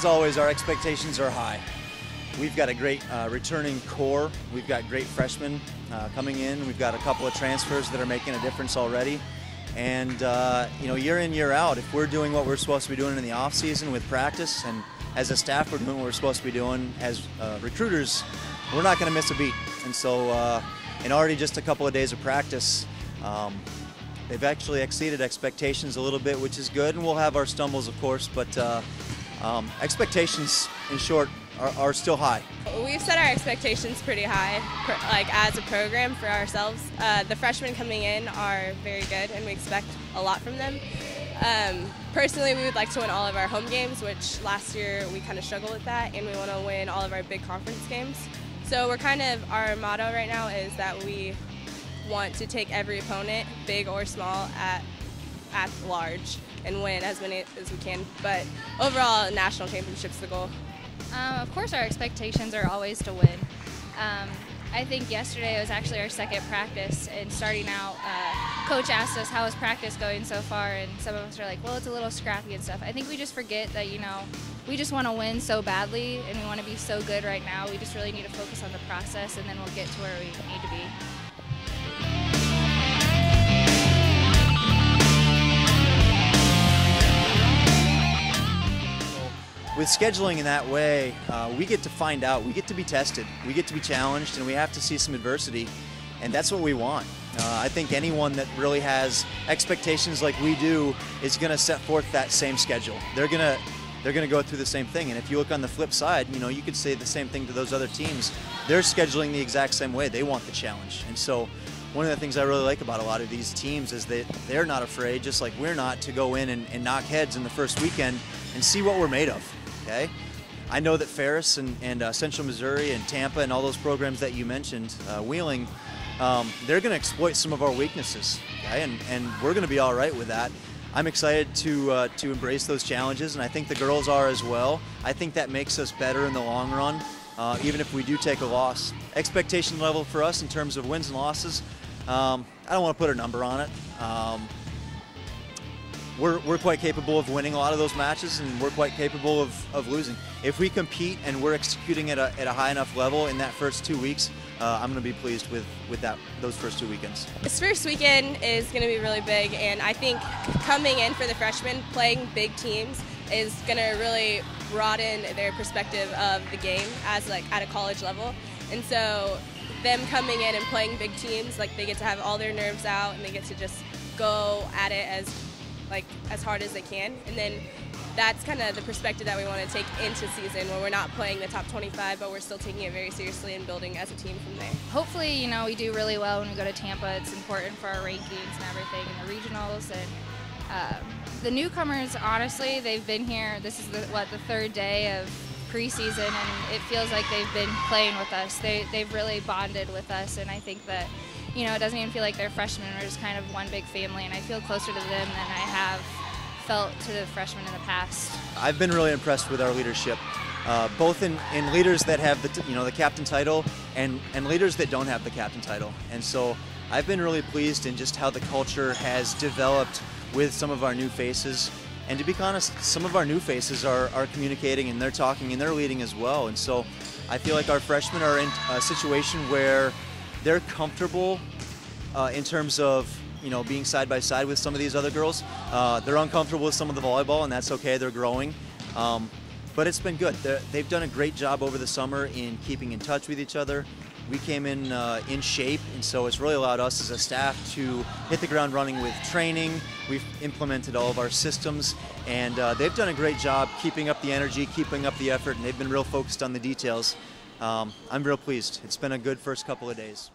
as always, our expectations are high. We've got a great returning core. We've got great freshmen coming in. We've got a couple of transfers that are making a difference already. And you know, year in, year out, if we're doing what we're supposed to be doing in the off season with practice, and as a staff we're doing what we're supposed to be doing as recruiters, we're not going to miss a beat. And so, in already just a couple of days of practice, they've actually exceeded expectations a little bit, which is good. And we'll have our stumbles, of course, but expectations, in short, are still high. We've set our expectations pretty high, like as a program for ourselves. The freshmen coming in are very good, and we expect a lot from them. Personally, we would like to win all of our home games, which last year we kind of struggled with that, and we want to win all of our big conference games. So our motto right now is that we want to take every opponent, big or small, at large and win as many as we can. But overall, national championship's the goal. Of course, our expectations are always to win. I think yesterday was actually our second practice, and starting out, Coach asked us how is practice going so far, and some of us are like, well, it's a little scrappy and stuff. I think we just forget that, you know, we just want to win so badly, and we want to be so good right now. We just really need to focus on the process, and then we'll get to where we need to be. With scheduling in that way, we get to find out, we get to be tested, we get to be challenged, and we have to see some adversity, and that's what we want. I think anyone that really has expectations like we do is going to set forth that same schedule. They're going to go through the same thing, and if you look on the flip side, you know, you could say the same thing to those other teams. They're scheduling the exact same way. They want the challenge, and so one of the things I really like about a lot of these teams is that they're not afraid, just like we're not, to go in and knock heads in the first weekend and see what we're made of. Okay, I know that Ferris and Central Missouri and Tampa and all those programs that you mentioned, Wheeling, they're going to exploit some of our weaknesses. Okay, and we're going to be all right with that. I'm excited to embrace those challenges, and I think the girls are as well. I think that makes us better in the long run, even if we do take a loss. Expectation level for us in terms of wins and losses, I don't want to put a number on it. We're quite capable of winning a lot of those matches, and we're quite capable of losing. If we compete and we're executing at a high enough level in that first 2 weeks, I'm going to be pleased with those first 2 weekends. This first weekend is going to be really big, and I think coming in for the freshmen, playing big teams, is going to really broaden their perspective of the game as at a college level. And so them coming in and playing big teams, like, they get to have all their nerves out, and they get to just go at it as hard as they can. And then that's kind of the perspective that we want to take into season, where we're not playing the top 25, but we're still taking it very seriously and building as a team from there. Hopefully, you know, we do really well when we go to Tampa. It's important for our rankings and everything in the regionals. And the newcomers, honestly, they've been here. This is the third day of preseason, and it feels like they've been playing with us. They've really bonded with us, and I think that, you know, it doesn't even feel like they're freshmen. We're just kind of one big family, and I feel closer to them than I have felt to the freshmen in the past. I've been really impressed with our leadership, both in leaders that have the captain title and leaders that don't have the captain title. And so I've been really pleased in just how the culture has developed with some of our new faces. And to be honest, some of our new faces are communicating, and they're talking, and they're leading as well. And so I feel like our freshmen are in a situation where they're comfortable in terms of, you know, being side by side with some of these other girls. They're uncomfortable with some of the volleyball, and that's okay. They're growing, but it's been good. They've done a great job over the summer in keeping in touch with each other. We came in shape, and so it's really allowed us as a staff to hit the ground running with training. We've implemented all of our systems, and they've done a great job keeping up the energy, keeping up the effort, and they've been real focused on the details. I'm real pleased. It's been a good first couple of days.